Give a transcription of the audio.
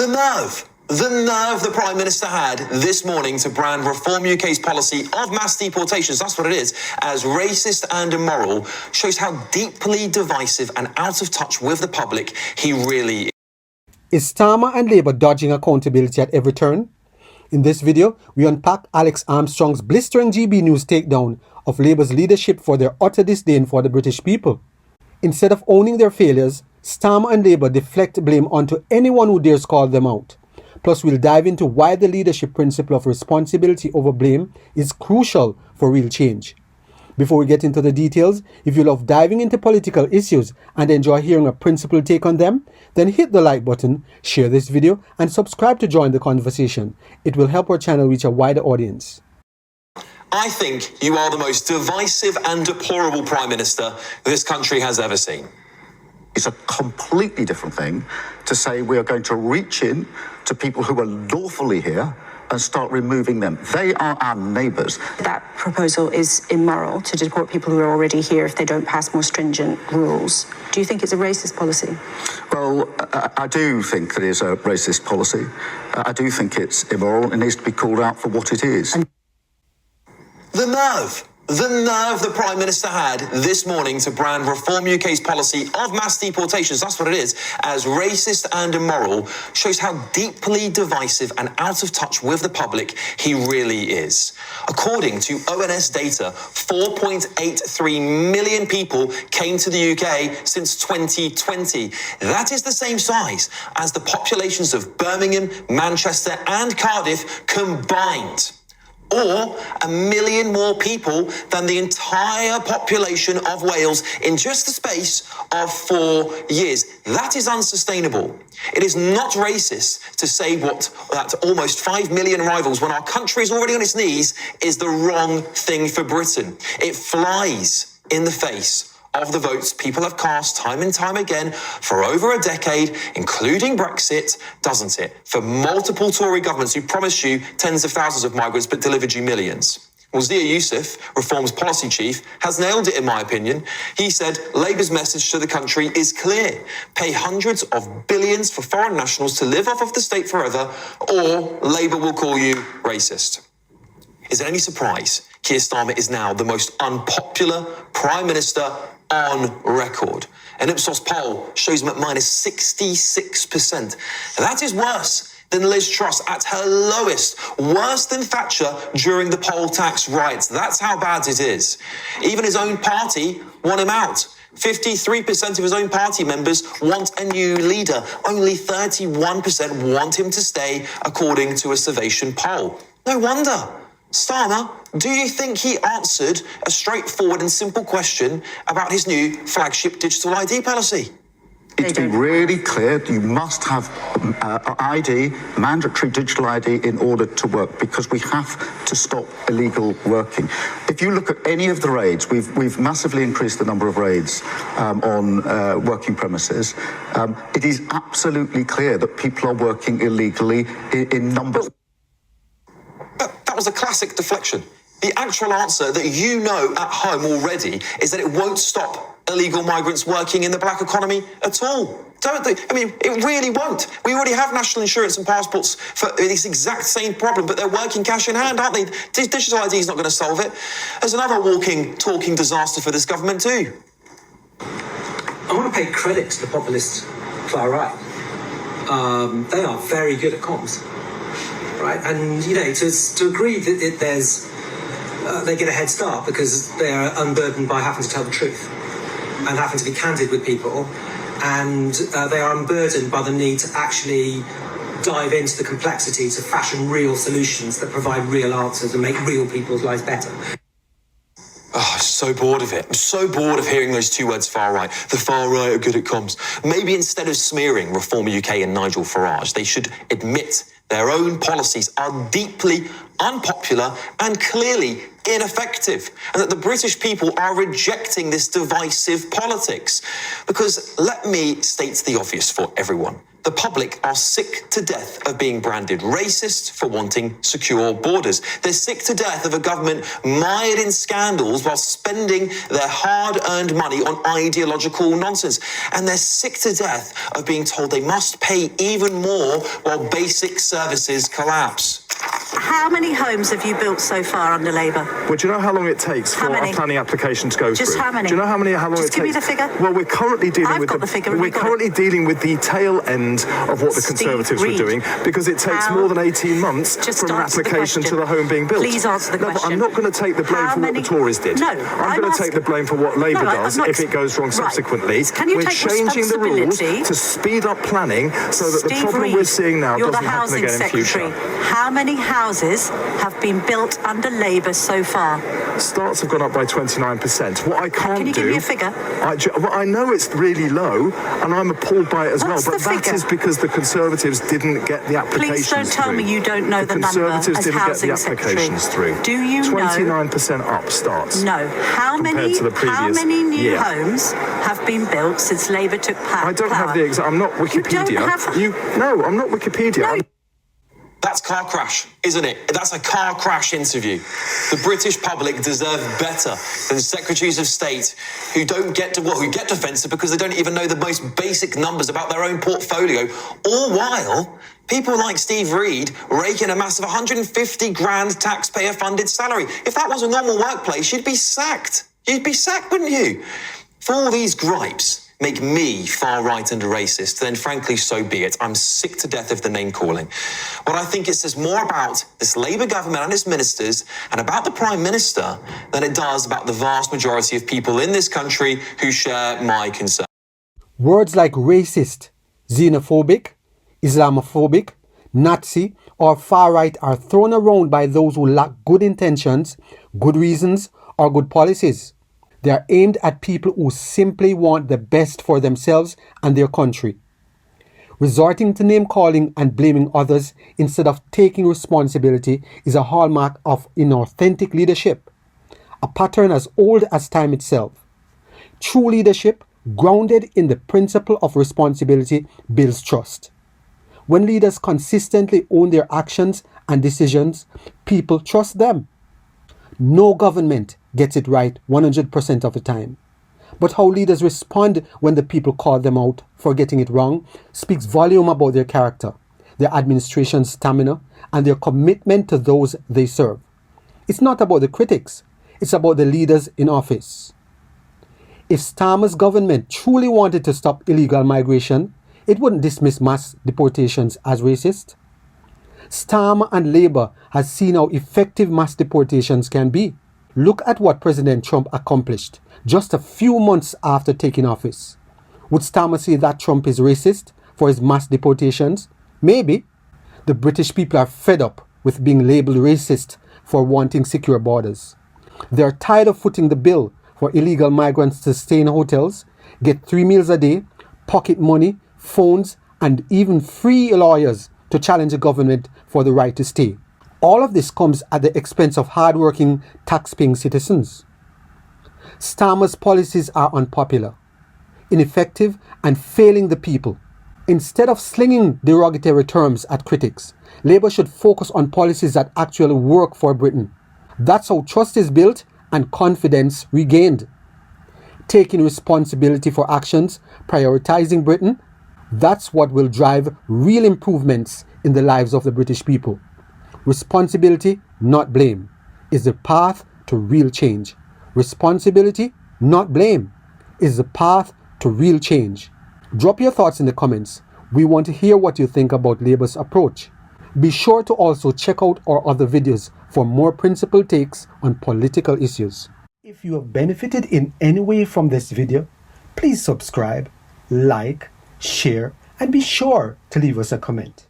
The nerve the Prime Minister had this morning to brand Reform UK's policy of mass deportations, that's what it is, as racist and immoral, shows how deeply divisive and out of touch with the public he really is. Is Starmer and Labour dodging accountability at every turn? In this video, we unpack Alex Armstrong's blistering GB News takedown of Labour's leadership for their utter disdain for the British people. Instead of owning their failures, Starmer and Labour deflect blame onto anyone who dares call them out. Plus, we'll dive into why the leadership principle of responsibility over blame is crucial for real change. Before we get into the details, if you love diving into political issues and enjoy hearing a principled take on them, then hit the like button, share this video, and subscribe to join the conversation. It will help our channel reach a wider audience. I think you are the most divisive and deplorable Prime Minister this country has ever seen. It's a completely different thing to say we are going to reach in to people who are lawfully here and start removing them. They are our neighbours. That proposal is immoral, to deport people who are already here if they don't pass more stringent rules. Do you think it's a racist policy? Well, I do think that it is a racist policy. I do think it's immoral and needs to be called out for what it is. The nerve the Prime Minister had this morning to brand Reform UK's policy of mass deportations, that's what it is, as racist and immoral, shows how deeply divisive and out of touch with the public he really is. According to ONS data, 4.83 million people came to the UK since 2020. That is the same size as the populations of Birmingham, Manchester and Cardiff combined. Or 1 million more people than the entire population of Wales in just the space of 4 years. That is unsustainable. It is not racist to say that almost 5 million arrivals when our country is already on its knees is the wrong thing for Britain. It flies in the face of the votes people have cast time and time again for over a decade, including Brexit, doesn't it? For multiple Tory governments who promised you tens of thousands of migrants but delivered you millions. Well, Zia Youssef, Reform's policy chief, has nailed it in my opinion. He said Labour's message to the country is clear. Pay hundreds of billions for foreign nationals to live off of the state forever, or Labour will call you racist. Is it any surprise Keir Starmer is now the most unpopular Prime Minister on record? An Ipsos poll shows him at minus 66%. That is worse than Liz Truss at her lowest, worse than Thatcher during the poll tax riots. That's how bad it is. Even his own party want him out. 53% of his own party members want a new leader. Only 31% want him to stay, according to a Survation poll. No wonder. Starmer, do you think he answered a straightforward and simple question about his new flagship digital ID policy? It's been really clear you must have ID, mandatory digital ID, in order to work, because we have to stop illegal working. If you look at any of the raids, we've massively increased the number of raids on working premises. It is absolutely clear that people are working illegally in numbers. That was a classic deflection. The actual answer that you know at home already is that it won't stop illegal migrants working in the black economy at all. Don't they? I mean, it really won't. We already have national insurance and passports for this exact same problem, but they're working cash in hand, aren't they? Digital ID is not going to solve it. There's another walking, talking disaster for this government too. I want to pay credit to the populist far right. They are very good at comms. Right, and to agree that they get a head start because they are unburdened by having to tell the truth and having to be candid with people, and they are unburdened by the need to actually dive into the complexity to fashion real solutions that provide real answers and make real people's lives better. Oh, I'm so bored of it. I'm so bored of hearing those two words, far right. The far right are good at comms. Maybe instead of smearing Reform UK and Nigel Farage, they should admit their own policies are deeply unpopular and clearly ineffective, and that the British people are rejecting this divisive politics. Because let me state the obvious for everyone. The public are sick to death of being branded racist for wanting secure borders. They're sick to death of a government mired in scandals while spending their hard-earned money on ideological nonsense. And they're sick to death of being told they must pay even more while basic services collapse. How many homes have you built so far under Labour? Well, do you know how long it takes for a planning application to go through? Just how many? Do you know how long it takes? Just give me the figure. Well, we're currently dealing with the figure. We're currently dealing with the tail end of what the Conservatives were doing, because it takes more than 18 months from an application to the home being built. Please answer the question. But I'm not going to take the blame for what the Tories did. No, I'm going to take the blame for what Labour does if it goes wrong subsequently. We're changing the rules to speed up planning so that the problem we're seeing now doesn't happen again in the future. How many houses have been built under Labour so far? Starts have gone up by 29%. What I can't do... Can you give me a figure? I know it's really low, and I'm appalled by it as well, but that is because the Conservatives didn't get the applications through. Please don't tell me you don't know the number as Conservatives didn't get the Housing applications Secretary. through. Do you know... 29% up starts. No. How many new homes have been built since Labour took power? I don't have the exact... I'm not Wikipedia. You don't have... No, I'm not Wikipedia. No. That's car crash, isn't it? That's a car crash interview. The British public deserve better than secretaries of state who get defensive because they don't even know the most basic numbers about their own portfolio, all while people like Steve Reed rake in a massive 150 grand taxpayer-funded salary. If that was a normal workplace, you'd be sacked. You'd be sacked, wouldn't you? For all these gripes make me far-right and a racist, then frankly, so be it. I'm sick to death of the name-calling. What I think it says more about this Labour government and its ministers and about the Prime Minister than it does about the vast majority of people in this country who share my concern. Words like racist, xenophobic, Islamophobic, Nazi, or far-right are thrown around by those who lack good intentions, good reasons, or good policies. They are aimed at people who simply want the best for themselves and their country. Resorting to name-calling and blaming others instead of taking responsibility is a hallmark of inauthentic leadership, a pattern as old as time itself. True leadership, grounded in the principle of responsibility, builds trust. When leaders consistently own their actions and decisions, people trust them. No government gets it right 100% of the time. But how leaders respond when the people call them out for getting it wrong speaks volume about their character, their administration's stamina, and their commitment to those they serve. It's not about the critics, it's about the leaders in office. If Starmer's government truly wanted to stop illegal migration, it wouldn't dismiss mass deportations as racist. Starmer and Labour has seen how effective mass deportations can be. Look at what President Trump accomplished just a few months after taking office. Would Starmer say that Trump is racist for his mass deportations? Maybe. The British people are fed up with being labelled racist for wanting secure borders. They are tired of footing the bill for illegal migrants to stay in hotels, get 3 meals a day, pocket money, phones, and even free lawyers to challenge the government for the right to stay. All of this comes at the expense of hard-working, tax-paying citizens. Starmer's policies are unpopular, ineffective, and failing the people. Instead of slinging derogatory terms at critics, Labour should focus on policies that actually work for Britain. That's how trust is built and confidence regained. Taking responsibility for actions, prioritizing Britain, that's what will drive real improvements in the lives of the British people. Responsibility, not blame, is the path to real change. Responsibility, not blame, is the path to real change. Drop your thoughts in the comments. We want to hear what you think about Labour's approach. Be sure to also check out our other videos for more principled takes on political issues. If you have benefited in any way from this video, please subscribe, like, share, and be sure to leave us a comment.